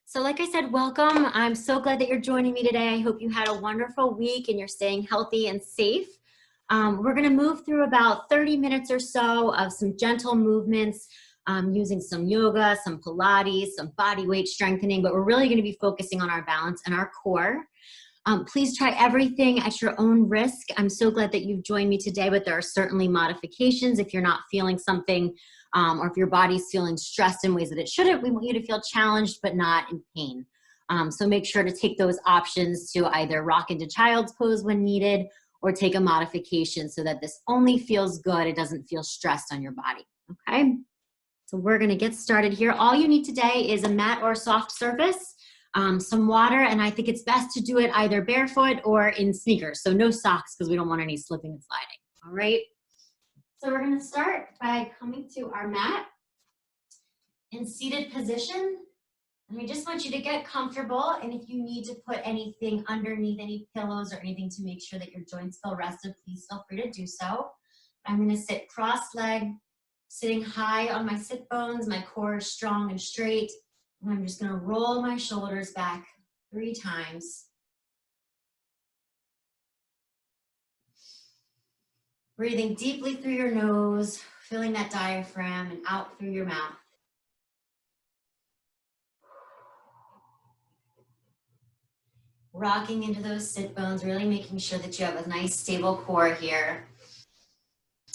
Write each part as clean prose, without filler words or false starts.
So like I said, welcome. I'm so glad that you're joining me today. I hope you had a wonderful week and you're staying healthy and safe. We're gonna move through about 30 minutes or so of some gentle movements, using some yoga, some Pilates, some body weight strengthening, but we're really gonna be focusing on our balance and our core. Please try everything at your own risk. I'm so glad that you've joined me today, but there are certainly modifications if you're not feeling something, or if your body's feeling stressed in ways that it shouldn't. We want you to feel challenged but not in pain. So make sure to take those options to either rock into child's pose when needed or take a modification so that this only feels good. It doesn't feel stressed on your body, okay? So we're gonna get started here. All you need today is a mat or a soft surface, some water, and I think it's best to do it either barefoot or in sneakers. So no socks because we don't want any slipping and sliding, all right? So we're gonna start by coming to our mat in seated position. And I just want you to get comfortable, and if you need to put anything underneath, any pillows or anything to make sure that your joints feel rested, please feel free to do so. I'm gonna sit cross-legged, sitting high on my sit bones, my core is strong and straight, and I'm just gonna roll my shoulders back 3 times. Breathing deeply through your nose, filling that diaphragm, and out through your mouth. Rocking into those sit bones, really making sure that you have a nice stable core here.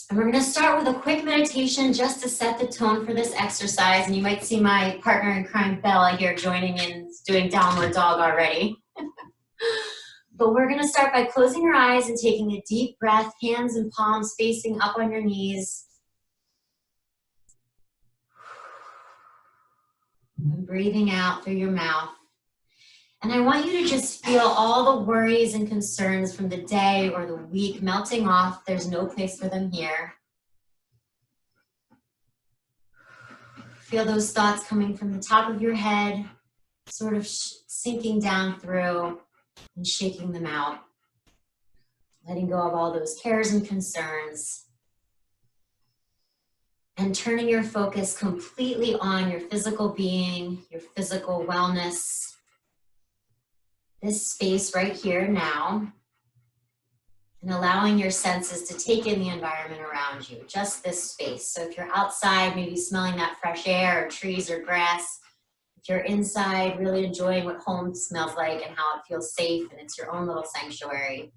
And we're gonna start with a quick meditation just to set the tone for this exercise. And you might see my partner in crime, Bella, here joining in, doing downward dog already. But we're gonna start by closing your eyes and taking a deep breath, hands and palms facing up on your knees. And breathing out through your mouth. And I want you to just feel all the worries and concerns from the day or the week melting off. There's no place for them here. Feel those thoughts coming from the top of your head, sort of sinking down through and shaking them out. Letting go of all those cares and concerns. And turning your focus completely on your physical being, your physical wellness. This space right here now, and allowing your senses to take in the environment around you, just this space. So if you're outside, maybe smelling that fresh air or trees or grass. If you're inside, really enjoying what home smells like and how it feels safe and it's your own little sanctuary.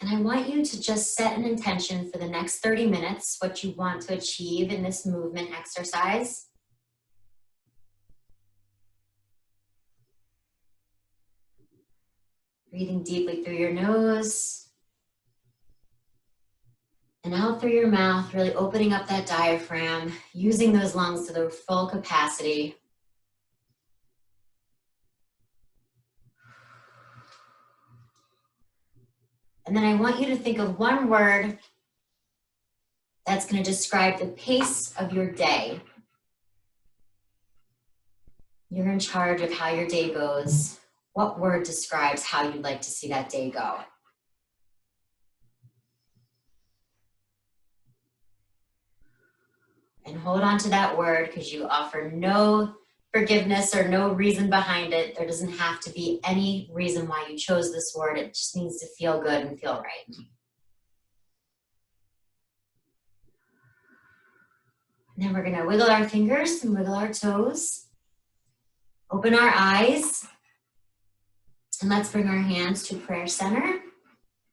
And I want you to just set an intention for the next 30 minutes, what you want to achieve in this movement exercise. Breathing deeply through your nose and out through your mouth, really opening up that diaphragm, using those lungs to their full capacity. And then I want you to think of one word that's going to describe the pace of your day. You're in charge of how your day goes. What word describes how you'd like to see that day go? And hold on to that word because you offer no forgiveness or no reason behind it. There doesn't have to be any reason why you chose this word. It just needs to feel good and feel right. And then we're going to wiggle our fingers and wiggle our toes. Open our eyes. And let's bring our hands to prayer center.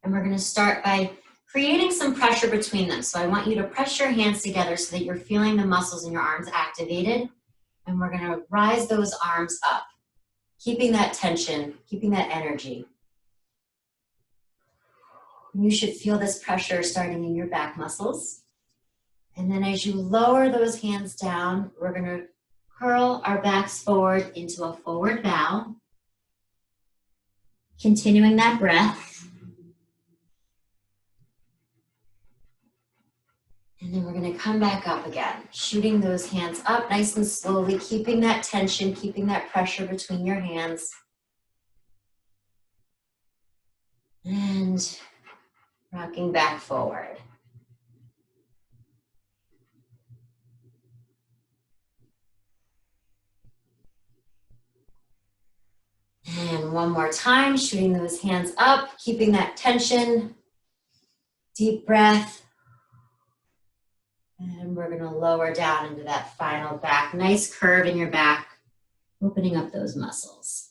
And we're going to start by creating some pressure between them. So I want you to press your hands together so that you're feeling the muscles in your arms activated. And we're going to rise those arms up, keeping that tension, keeping that energy. You should feel this pressure starting in your back muscles. And then as you lower those hands down, we're going to curl our backs forward into a forward bow. Continuing that breath. And then we're going to come back up again, shooting those hands up nice and slowly, keeping that tension, keeping that pressure between your hands. And rocking back forward. one more time, shooting those hands up, keeping that tension. Deep breath. And we're going to lower down into that final back. Nice curve in your back, opening up those muscles.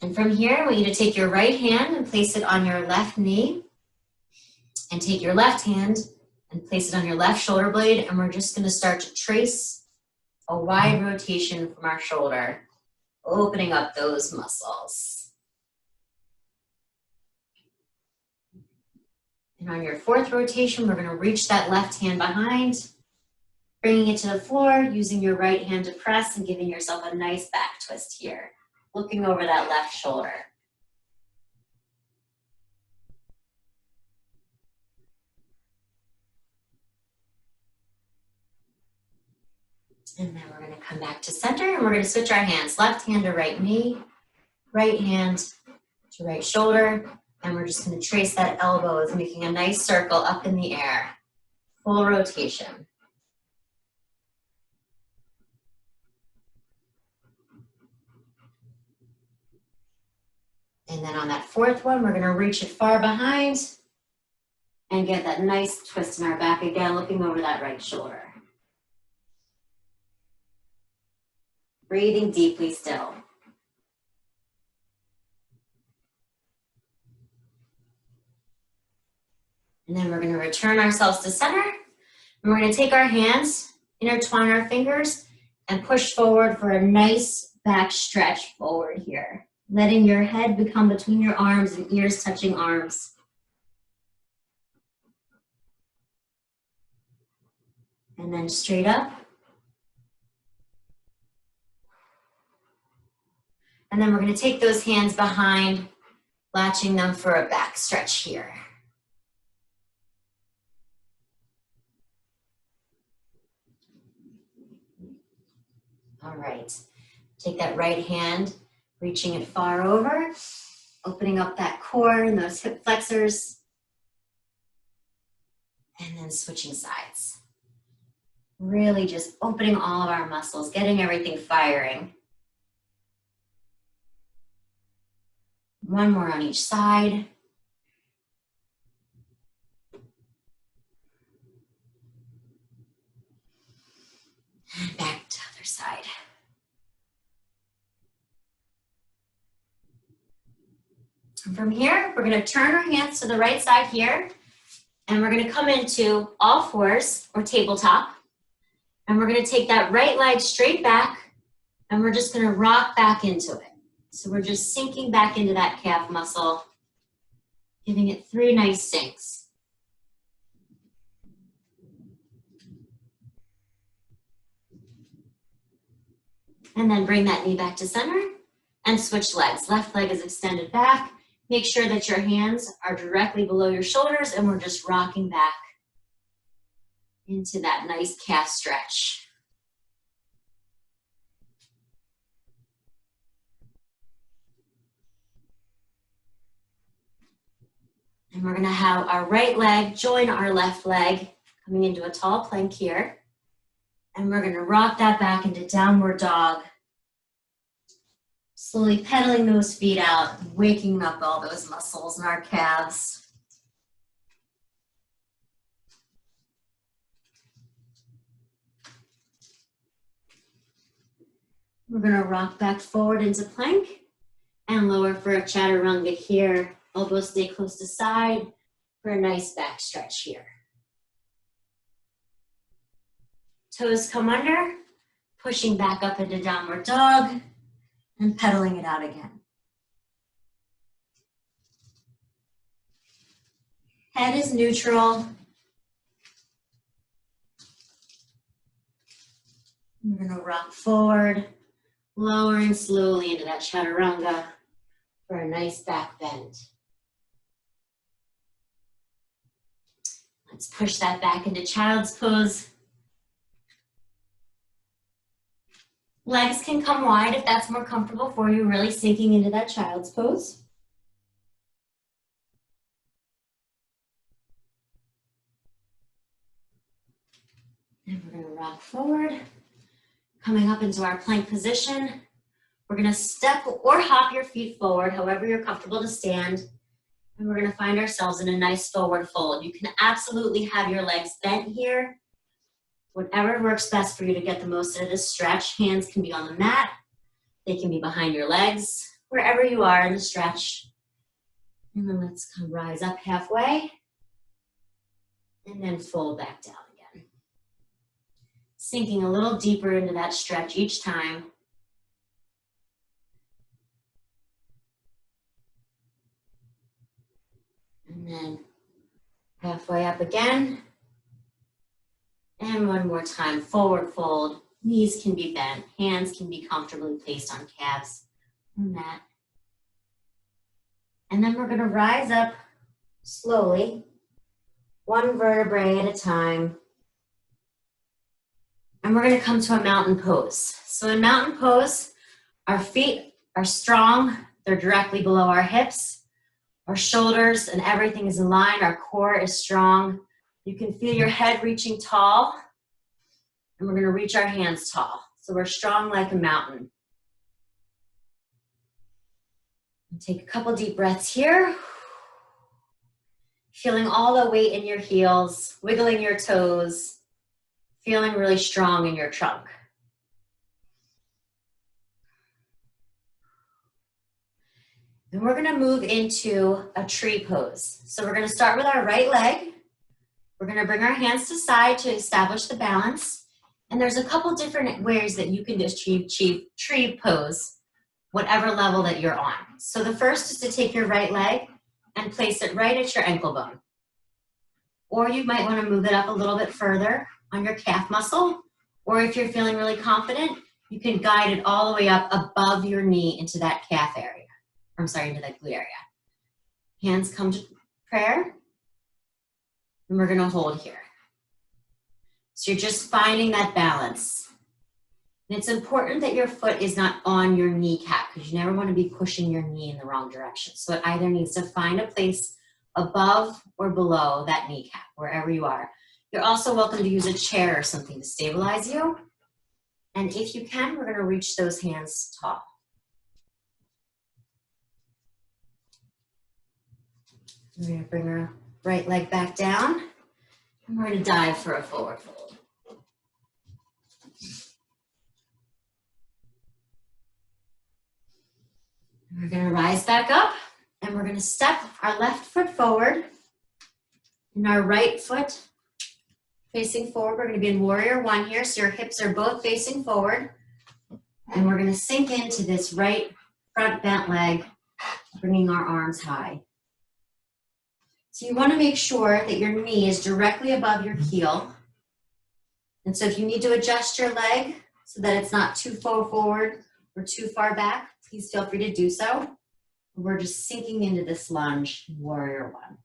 And from here, I want you to take your right hand and place it on your left knee. And take your left hand and place it on your left shoulder blade. And we're just going to start to trace a wide rotation from our shoulder, opening up those muscles. And on your fourth rotation, we're going to reach that left hand behind, bringing it to the floor, using your right hand to press and giving yourself a nice back twist here, looking over that left shoulder. And then we're going to come back to center and we're going to switch our hands. Left hand to right knee, right hand to right shoulder. And we're just going to trace that elbow as making a nice circle up in the air. Full rotation. And then on that fourth one, we're going to reach it far behind and get that nice twist in our back again, looking over that right shoulder. Breathing deeply still. And then we're going to return ourselves to center. And we're going to take our hands, intertwine our fingers, and push forward for a nice back stretch forward here. Letting your head become between your arms and ears touching arms. And then straight up. And then we're going to take those hands behind, latching them for a back stretch here. All right. Take that right hand, reaching it far over, opening up that core and those hip flexors, and then switching sides. Really just opening all of our muscles, getting everything firing. One more on each side. And back to the other side. And from here, we're going to turn our hands to the right side here, and we're going to come into all fours or tabletop. And we're going to take that right leg straight back, and we're just going to rock back into it. So we're just sinking back into that calf muscle, giving it 3 nice sinks. And then bring that knee back to center and switch legs. Left leg is extended back. Make sure that your hands are directly below your shoulders, and we're just rocking back into that nice calf stretch. And we're going to have our right leg join our left leg, coming into a tall plank here. And we're going to rock that back into downward dog. Slowly pedaling those feet out, waking up all those muscles in our calves. We're going to rock back forward into plank and lower for a chaturanga here. Elbows stay close to side for a nice back stretch here. Toes come under, pushing back up into downward dog and pedaling it out again. Head is neutral. We're going to rock forward, lowering slowly into that chaturanga for a nice back bend. Let's push that back into child's pose. Legs can come wide if that's more comfortable for you, really sinking into that child's pose. And we're going to rock forward, Coming up into our plank position, we're gonna step or hop your feet forward, however you're comfortable to stand. And we're gonna find ourselves in a nice forward fold. You can absolutely have your legs bent here. Whatever works best for you to get the most out of this stretch. Hands can be on the mat. They can be behind your legs, wherever you are in the stretch. And then let's come rise up halfway. And then fold back down again. Sinking a little deeper into that stretch each time. And then halfway up again. And one more time, forward fold. Knees can be bent, hands can be comfortably placed on calves or mat. And then we're gonna rise up slowly, one vertebrae at a time. And we're gonna come to a mountain pose. So in mountain pose, our feet are strong, they're directly below our hips. Our shoulders and everything is in line, our core is strong. You can feel your head reaching tall, and we're gonna reach our hands tall. So we're strong like a mountain. And take a couple deep breaths here. Feeling all the weight in your heels, wiggling your toes, feeling really strong in your trunk. And we're gonna move into a tree pose. So we're gonna start with our right leg. We're gonna bring our hands to side to establish the balance. And there's a couple different ways that you can achieve tree pose, whatever level that you're on. So the first is to take your right leg and place it right at your ankle bone. Or you might wanna move it up a little bit further on your calf muscle. Or if you're feeling really confident, you can guide it all the way up above your knee into that calf area. Into that glute area. Hands come to prayer. And we're gonna hold here. So you're just finding that balance. And it's important that your foot is not on your kneecap because you never wanna be pushing your knee in the wrong direction. So it either needs to find a place above or below that kneecap, wherever you are. You're also welcome to use a chair or something to stabilize you. And if you can, we're gonna reach those hands tall. We're gonna bring our right leg back down, and we're gonna dive for a forward fold. We're gonna rise back up, and we're gonna step our left foot forward, and our right foot facing forward. We're gonna be in warrior one here, so your hips are both facing forward, and we're gonna sink into this right front bent leg, bringing our arms high. So you want to make sure that your knee is directly above your heel. And so if you need to adjust your leg so that it's not too far forward or too far back, please feel free to do so. We're just sinking into this lunge, warrior one.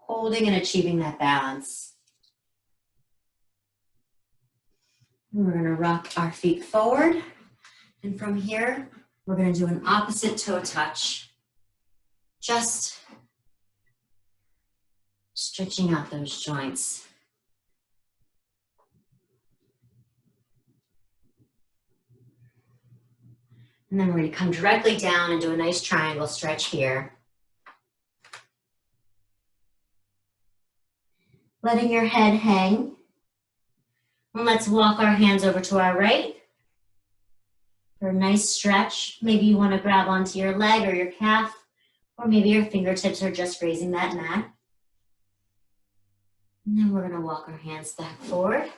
Holding and achieving that balance. And we're gonna rock our feet forward. And from here, we're gonna do an opposite toe touch. Just stretching out those joints. And then we're gonna come directly down and do a nice triangle stretch here. Letting your head hang. And let's walk our hands over to our right for a nice stretch. Maybe you want to grab onto your leg or your calf, or maybe your fingertips are just raising that mat. And then we're going to walk our hands back forward,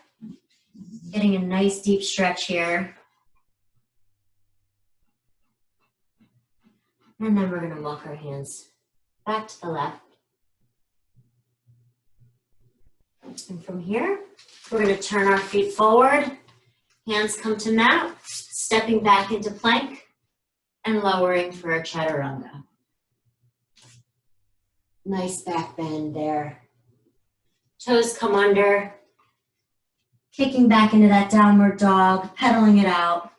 getting a nice deep stretch here. And then we're going to walk our hands back to the left. And from here, we're going to turn our feet forward, hands come to mat, stepping back into plank, and lowering for a chaturanga. Nice back bend there. Toes come under, kicking back into that downward dog, pedaling it out.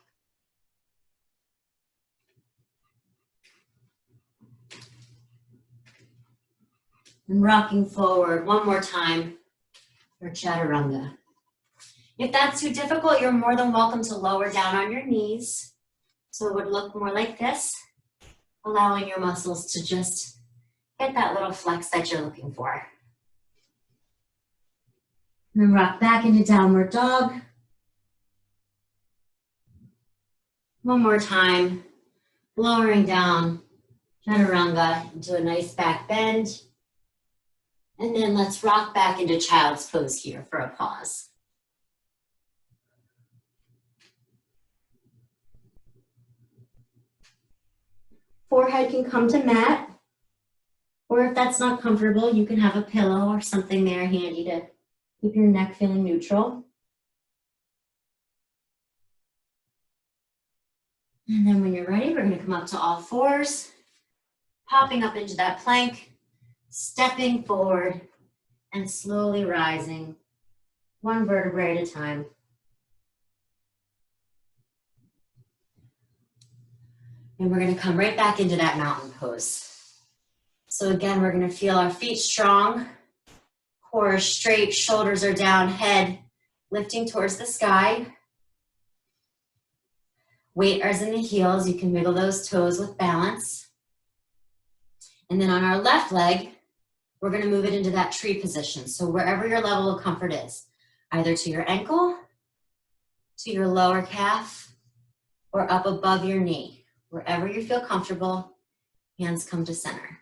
And rocking forward one more time for chaturanga. If that's too difficult, you're more than welcome to lower down on your knees. So it would look more like this, allowing your muscles to just get that little flex that you're looking for. And then rock back into downward dog. One more time, lowering down, chaturanga into a nice back bend. And then let's rock back into child's pose here for a pause. Forehead can come to mat, or if that's not comfortable, you can have a pillow or something there handy to keep your neck feeling neutral. And then when you're ready, we're going to come up to all fours, popping up into that plank, stepping forward, and slowly rising, one vertebrae at a time. And we're going to come right back into that mountain pose. So again, we're going to feel our feet strong, core is straight, shoulders are down, head lifting towards the sky. Weight is in the heels. You can wiggle those toes with balance. And then on our left leg, we're going to move it into that tree position. So wherever your level of comfort is, either to your ankle, to your lower calf, or up above your knee. Wherever you feel comfortable, hands come to center.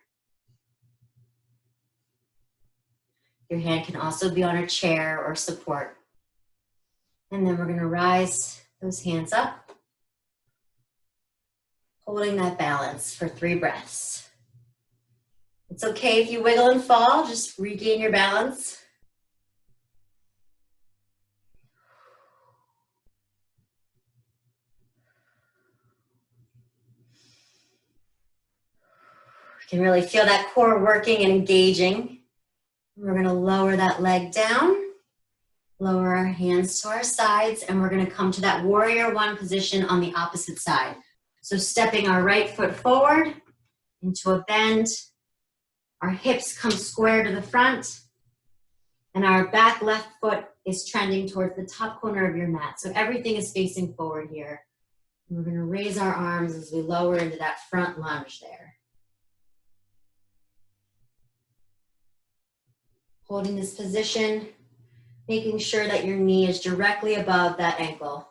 Your hand can also be on a chair or support. And then we're going to rise those hands up, holding that balance for 3 breaths. It's okay if you wiggle and fall, just regain your balance. You can really feel that core working and engaging. We're going to lower that leg down, lower our hands to our sides, and we're going to come to that warrior one position on the opposite side. So stepping our right foot forward into a bend, our hips come square to the front, and our back left foot is trending towards the top corner of your mat. So everything is facing forward here. And we're going to raise our arms as we lower into that front lunge there. Holding this position, making sure that your knee is directly above that ankle.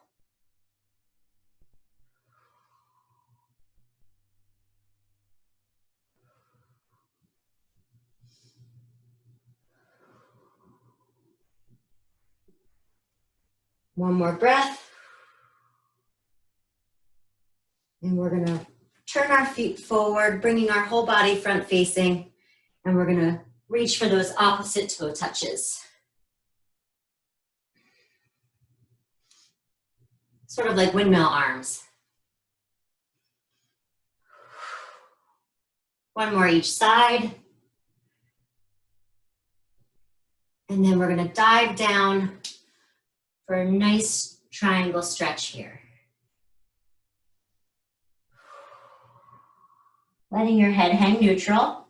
One more breath. And we're going to turn our feet forward, bringing our whole body front facing, and we're going to reach for those opposite toe touches. Sort of like windmill arms. One more each side. And then we're going to dive down for a nice triangle stretch here. Letting your head hang neutral.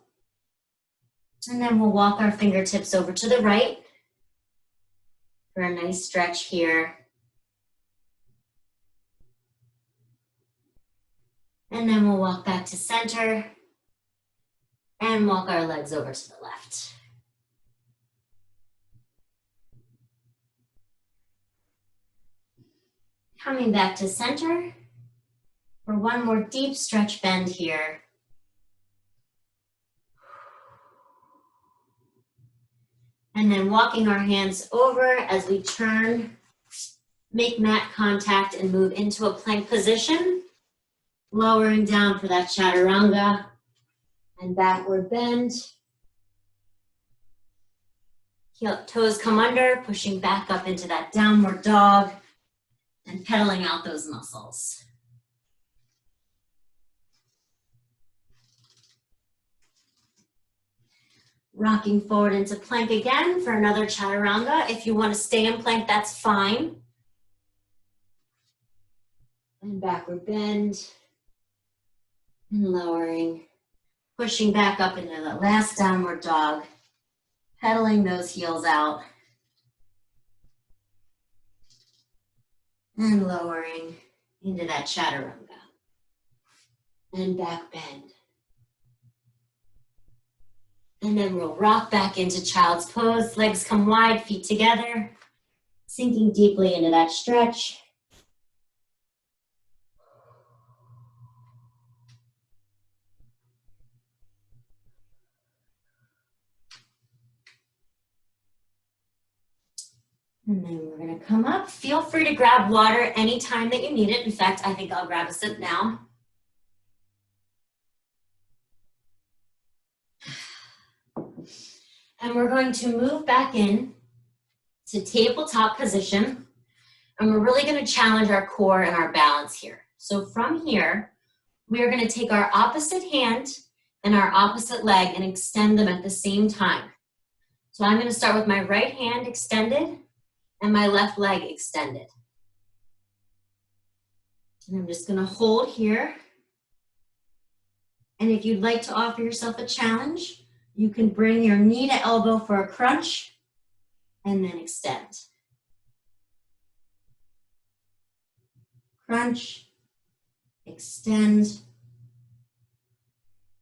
And then we'll walk our fingertips over to the right for a nice stretch here. And then we'll walk back to center and walk our legs over to the left. Coming back to center for one more deep stretch bend here. And then walking our hands over as we turn, make mat contact and move into a plank position. Lowering down for that chaturanga and backward bend. Heel, toes come under, pushing back up into that downward dog and pedaling out those muscles. Rocking forward into plank again for another chaturanga. If you want to stay in plank, that's fine. And backward bend. And lowering. Pushing back up into the last downward dog. Pedaling those heels out. And lowering into that chaturanga. And back bend. And then we'll rock back into child's pose. Legs come wide, feet together. Sinking deeply into that stretch. And then we're gonna come up. Feel free to grab water anytime that you need it. In fact, I think I'll grab a sip now. And we're going to move back in to tabletop position. And we're really gonna challenge our core and our balance here. So from here, we are gonna take our opposite hand and our opposite leg and extend them at the same time. So I'm gonna start with my right hand extended and my left leg extended. And I'm just gonna hold here. And if you'd like to offer yourself a challenge, you can bring your knee to elbow for a crunch and then extend. Crunch, extend,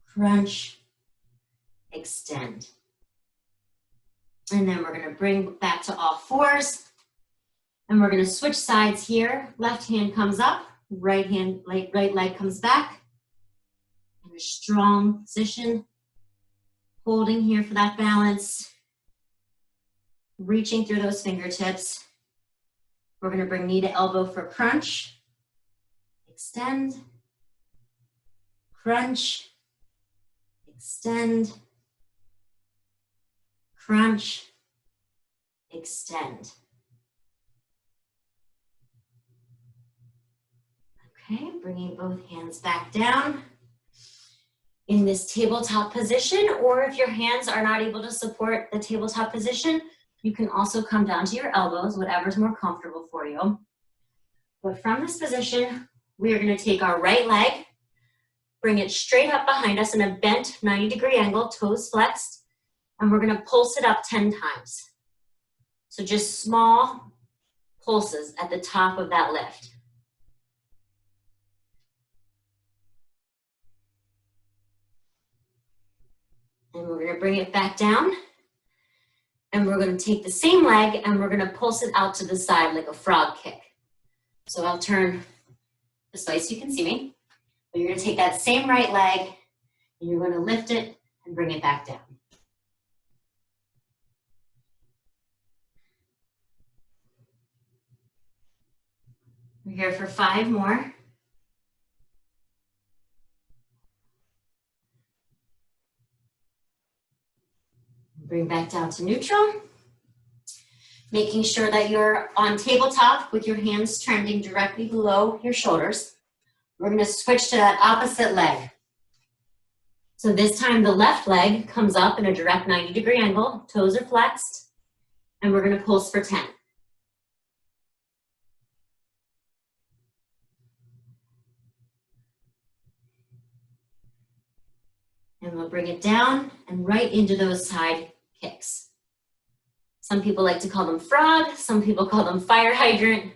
crunch, extend. And then we're gonna bring back to all fours. And we're gonna switch sides here. Left hand comes up, right leg comes back. In a strong position. Holding here for that balance. Reaching through those fingertips. We're gonna bring knee to elbow for crunch. Extend. Crunch. Extend. Crunch. Extend. Okay, bringing both hands back down in this tabletop position, or if your hands are not able to support the tabletop position, you can also come down to your elbows, whatever's more comfortable for you. But from this position, we are going to take our right leg, bring it straight up behind us in a bent 90-degree angle, toes flexed, and we're going to pulse it up 10 times. So just small pulses at the top of that lift. And we're gonna bring it back down. And we're gonna take the same leg and we're gonna pulse it out to the side like a frog kick. So I'll turn this way so you can see me. But you're gonna take that same right leg and you're gonna lift it and bring it back down. We're here for 5 more. Bring back down to neutral. Making sure that you're on tabletop with your hands trending directly below your shoulders. We're gonna switch to that opposite leg. So this time the left leg comes up in a direct 90-degree angle, toes are flexed, and we're gonna pulse for 10. And we'll bring it down and right into those side kicks. Some people like to call them frog, some people call them fire hydrant.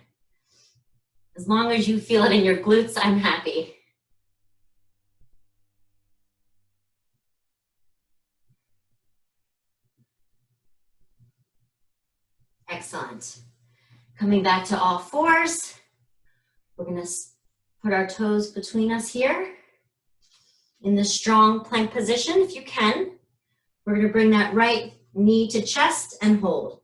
As long as you feel it in your glutes, I'm happy. Excellent. Coming back to all fours, we're gonna put our toes between us here. In the strong plank position, if you can, we're gonna bring that right knee to chest and hold.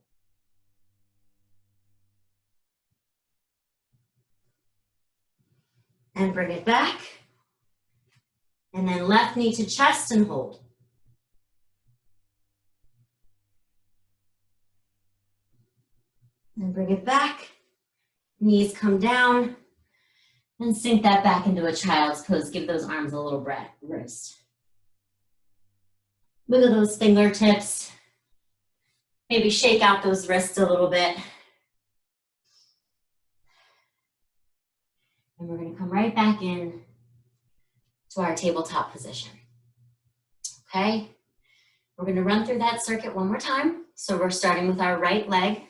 And bring it back. And then left knee to chest and hold. And bring it back. Knees come down. And sink that back into a child's pose. Give those arms a little rest. Wiggle those fingertips. Maybe shake out those wrists a little bit. And we're going to come right back in to our tabletop position. Okay? We're going to run through that circuit one more time. So we're starting with our right leg.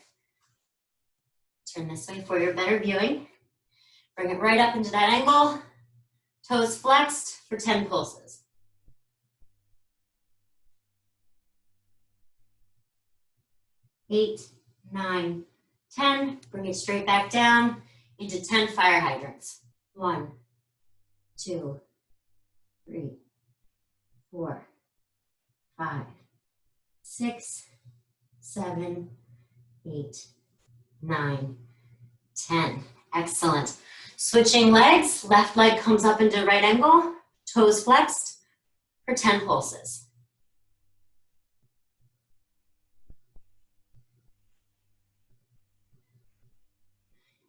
Turn this way for your better viewing. Bring it right up into that angle. Toes flexed for 10 pulses. 8, 9, 10. Bring it straight back down into 10 fire hydrants. 1, 2, 3, 4, 5, 6, 7, 8, 9, 10. Excellent. Switching legs, left leg comes up into right angle, toes flexed for 10 pulses.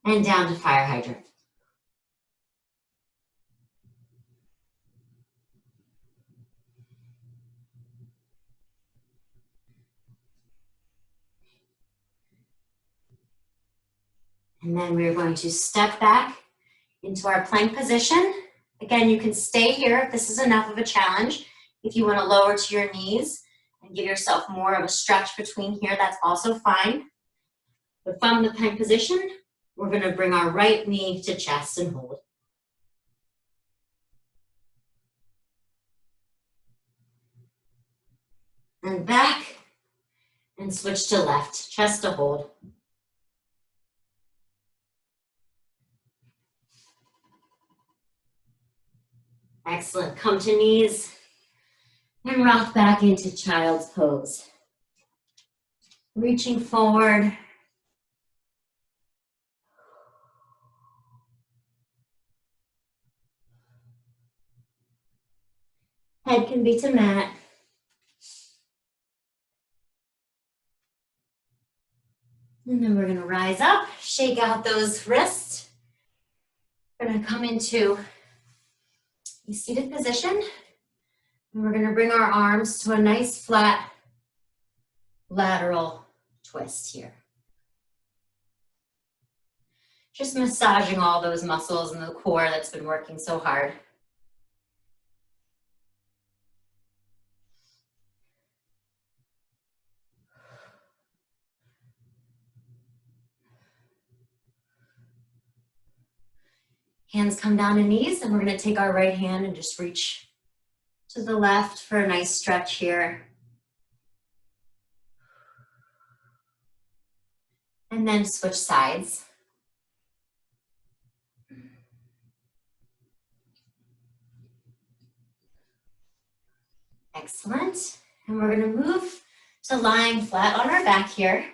And down to fire hydrant. And then we're going to step back into our plank position. Again, you can stay here if this is enough of a challenge. If you want to lower to your knees and give yourself more of a stretch between here, that's also fine. But from the plank position, we're going to bring our right knee to chest and hold. And back, and switch to left, chest to hold. Excellent. Come to knees and rock back into child's pose. Reaching forward. Head can be to mat. And then we're going to rise up, shake out those wrists. We're going to come into a seated position. And we're going to bring our arms to a nice flat lateral twist here. Just massaging all those muscles in the core that's been working so hard. Hands come down to knees, and we're going to take our right hand and just reach to the left for a nice stretch here. And then switch sides. Excellent. And we're going to move to lying flat on our back here.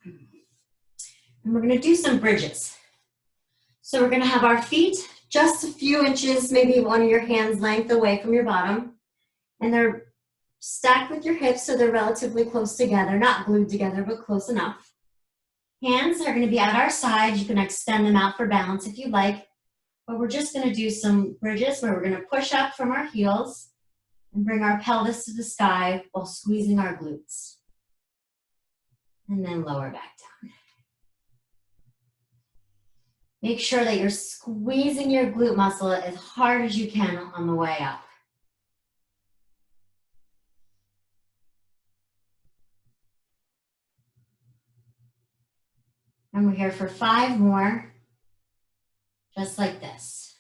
And we're going to do some bridges. So we're going to have our feet just a few inches, maybe one of your hands length away from your bottom. And they're stacked with your hips, so they're relatively close together, not glued together, but close enough. Hands are going to be at our sides. You can extend them out for balance if you'd like. But we're just going to do some bridges where we're going to push up from our heels and bring our pelvis to the sky while squeezing our glutes. And then lower back down. Make sure that you're squeezing your glute muscle as hard as you can on the way up. And we're here for 5 more, just like this.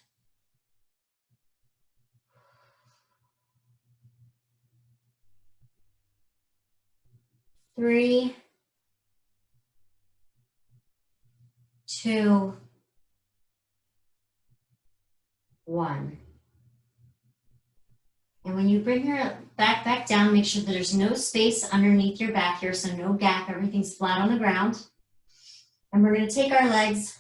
3, 2, 1. And when you bring your back down, make sure that there's no space underneath your back here, so no gap, everything's flat on the ground. And we're going to take our legs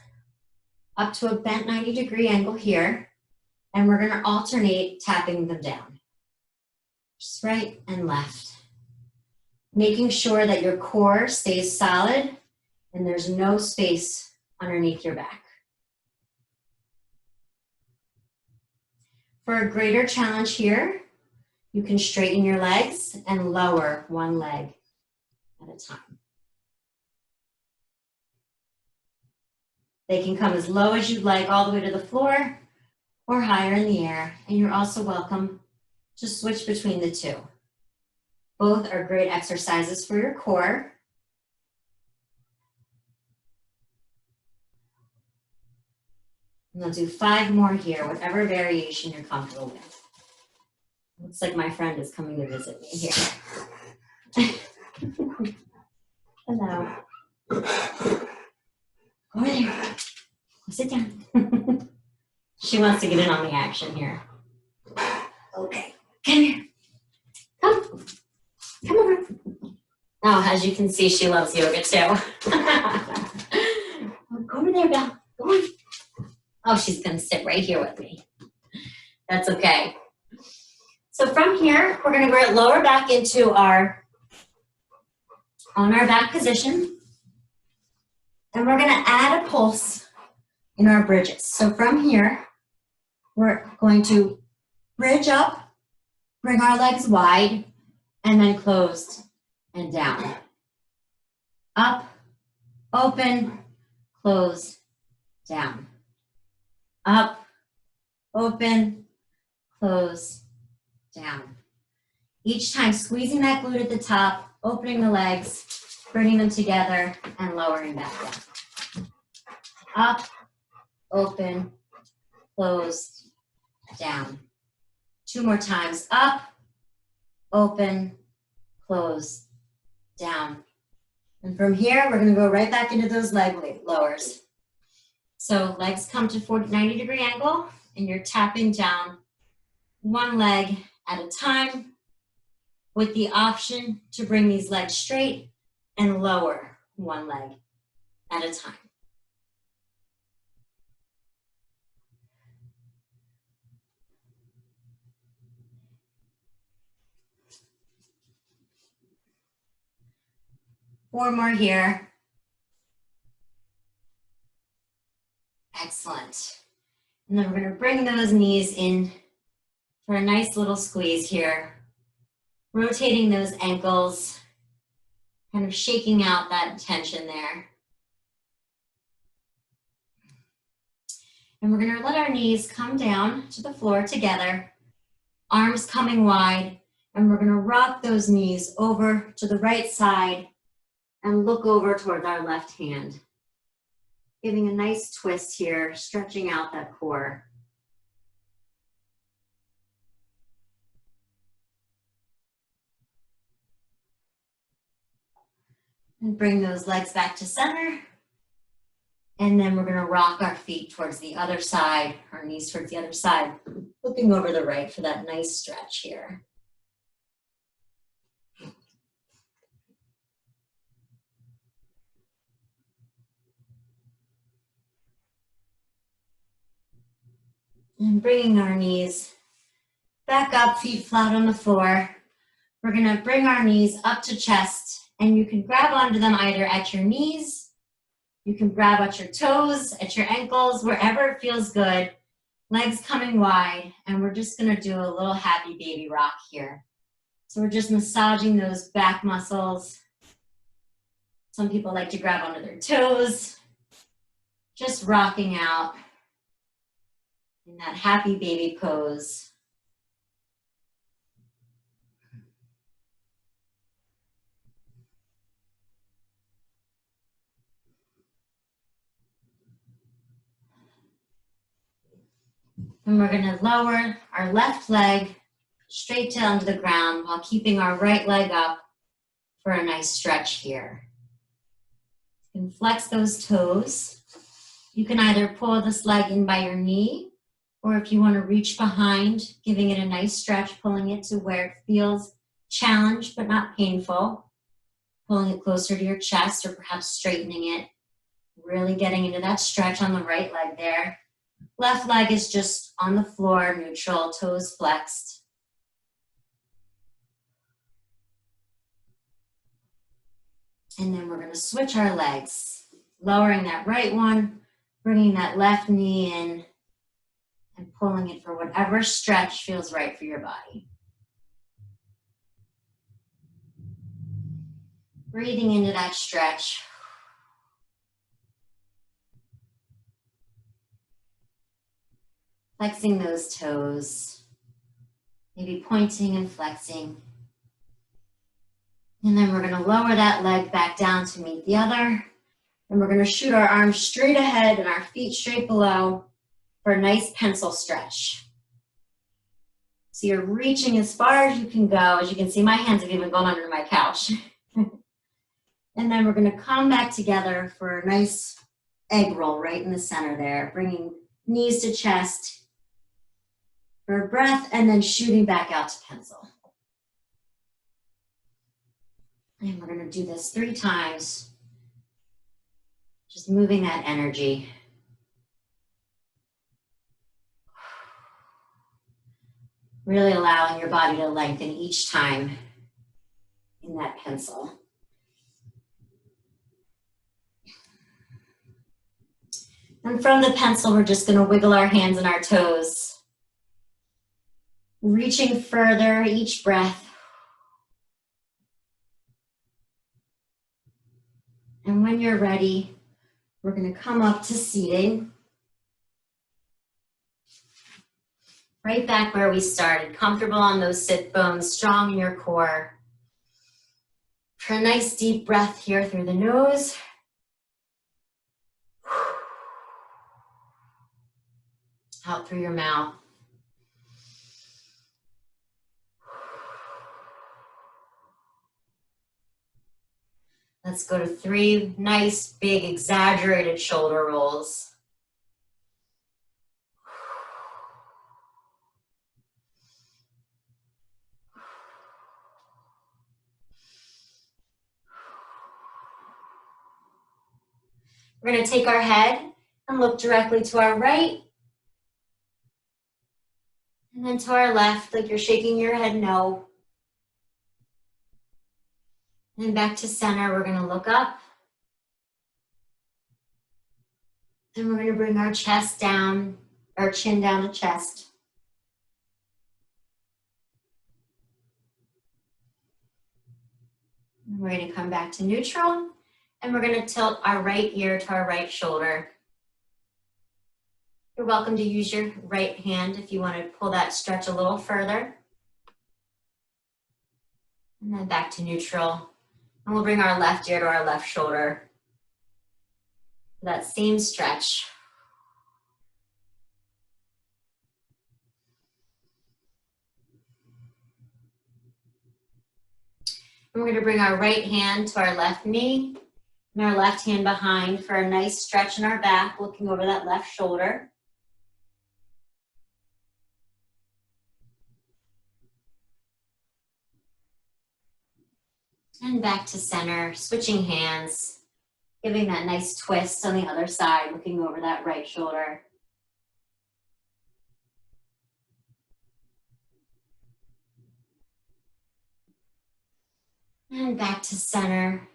up to a bent 90-degree angle here, and we're going to alternate tapping them down. Just right and left. Making sure that your core stays solid and there's no space underneath your back. For a greater challenge here, you can straighten your legs and lower one leg at a time. They can come as low as you'd like, all the way to the floor or higher in the air. And you're also welcome Just switch between the two. Both are great exercises for your core. And we'll do 5 more here, whatever variation you're comfortable with. Looks like my friend is coming to visit me here. Hello. Go there. Sit down. She wants to get in on the action here. Okay, come here. Come. Come over. Oh, as you can see, she loves yoga too. Go over there, Belle. Go on. Oh, she's going to sit right here with me. That's okay. So from here, we're going to lower back into on our back position. And we're going to add a pulse in our bridges. So from here, we're going to bridge up, bring our legs wide, and then closed and down. Up, open, close, down. Up, open, close, down. Each time squeezing that glute at the top, opening the legs, bringing them together, and lowering back down. Up, open, closed, down. 2 more times. Up, open, close, down. And from here, we're going to go right back into those leg lowers. So legs come to 90-degree angle, and you're tapping down one leg at a time with the option to bring these legs straight and lower one leg at a time. Four more here. Excellent. And then we're going to bring those knees in for a nice little squeeze here. Rotating those ankles, kind of shaking out that tension there. And we're going to let our knees come down to the floor together, arms coming wide, and we're going to rock those knees over to the right side and look over toward our left hand. Giving a nice twist here, stretching out that core. And bring those legs back to center. And then we're going to rock our feet towards the other side, our knees towards the other side, looking over the right for that nice stretch here. And bringing our knees back up, feet flat on the floor. We're going to bring our knees up to chest, and you can grab onto them either at your knees, you can grab at your toes, at your ankles, wherever it feels good. Legs coming wide, and we're just going to do a little happy baby rock here. So we're just massaging those back muscles. Some people like to grab onto their toes, just rocking out in that happy baby pose. And we're going to lower our left leg straight down to the ground while keeping our right leg up for a nice stretch here. You can flex those toes. You can either pull this leg in by your knee, or if you want to reach behind, giving it a nice stretch, pulling it to where it feels challenged but not painful. Pulling it closer to your chest, or perhaps straightening it. Really getting into that stretch on the right leg there. Left leg is just on the floor, neutral, toes flexed. And then we're going to switch our legs, lowering that right one, bringing that left knee in, and pulling it for whatever stretch feels right for your body. Breathing into that stretch. Flexing those toes. Maybe pointing and flexing. And then we're going to lower that leg back down to meet the other. And we're going to shoot our arms straight ahead and our feet straight below for a nice pencil stretch. So you're reaching as far as you can go. As you can see, my hands have even gone under my couch. And then we're going to come back together for a nice egg roll right in the center there, bringing knees to chest for a breath and then shooting back out to pencil. And we're going to do this 3 times, just moving that energy. Really allowing your body to lengthen each time in that pencil. And from the pencil, we're just going to wiggle our hands and our toes, reaching further each breath. And when you're ready, we're going to come up to seating. Right back where we started, comfortable on those sit bones, strong in your core. For a nice deep breath here through the nose. Out through your mouth. Let's go to 3 nice, big, exaggerated shoulder rolls. We're going to take our head and look directly to our right. And then to our left, like you're shaking your head no. And back to center, we're going to look up. And we're going to bring our chest down, our chin down to chest. And we're going to come back to neutral. And we're going to tilt our right ear to our right shoulder. You're welcome to use your right hand if you want to pull that stretch a little further. And then back to neutral. And we'll bring our left ear to our left shoulder. That same stretch. And we're going to bring our right hand to our left knee and our left hand behind for a nice stretch in our back, looking over that left shoulder. And back to center, switching hands, giving that nice twist on the other side, looking over that right shoulder. And back to center.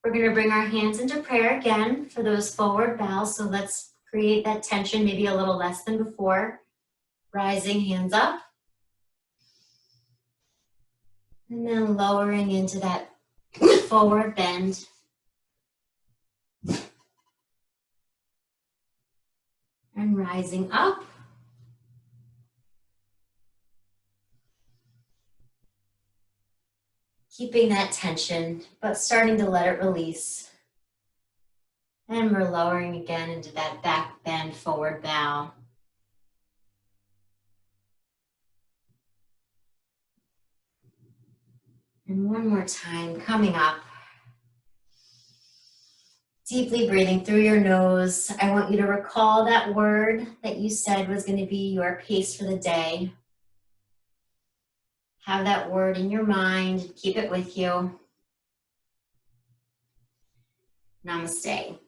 We're going to bring our hands into prayer again for those forward bows. So let's create that tension, maybe a little less than before. Rising, hands up. And then lowering into that forward bend. And rising up. Keeping that tension, but starting to let it release. And we're lowering again into that back bend, forward bow. And one more time, coming up. Deeply breathing through your nose. I want you to recall that word that you said was going to be your pace for the day. Have that word in your mind. Keep it with you. Namaste.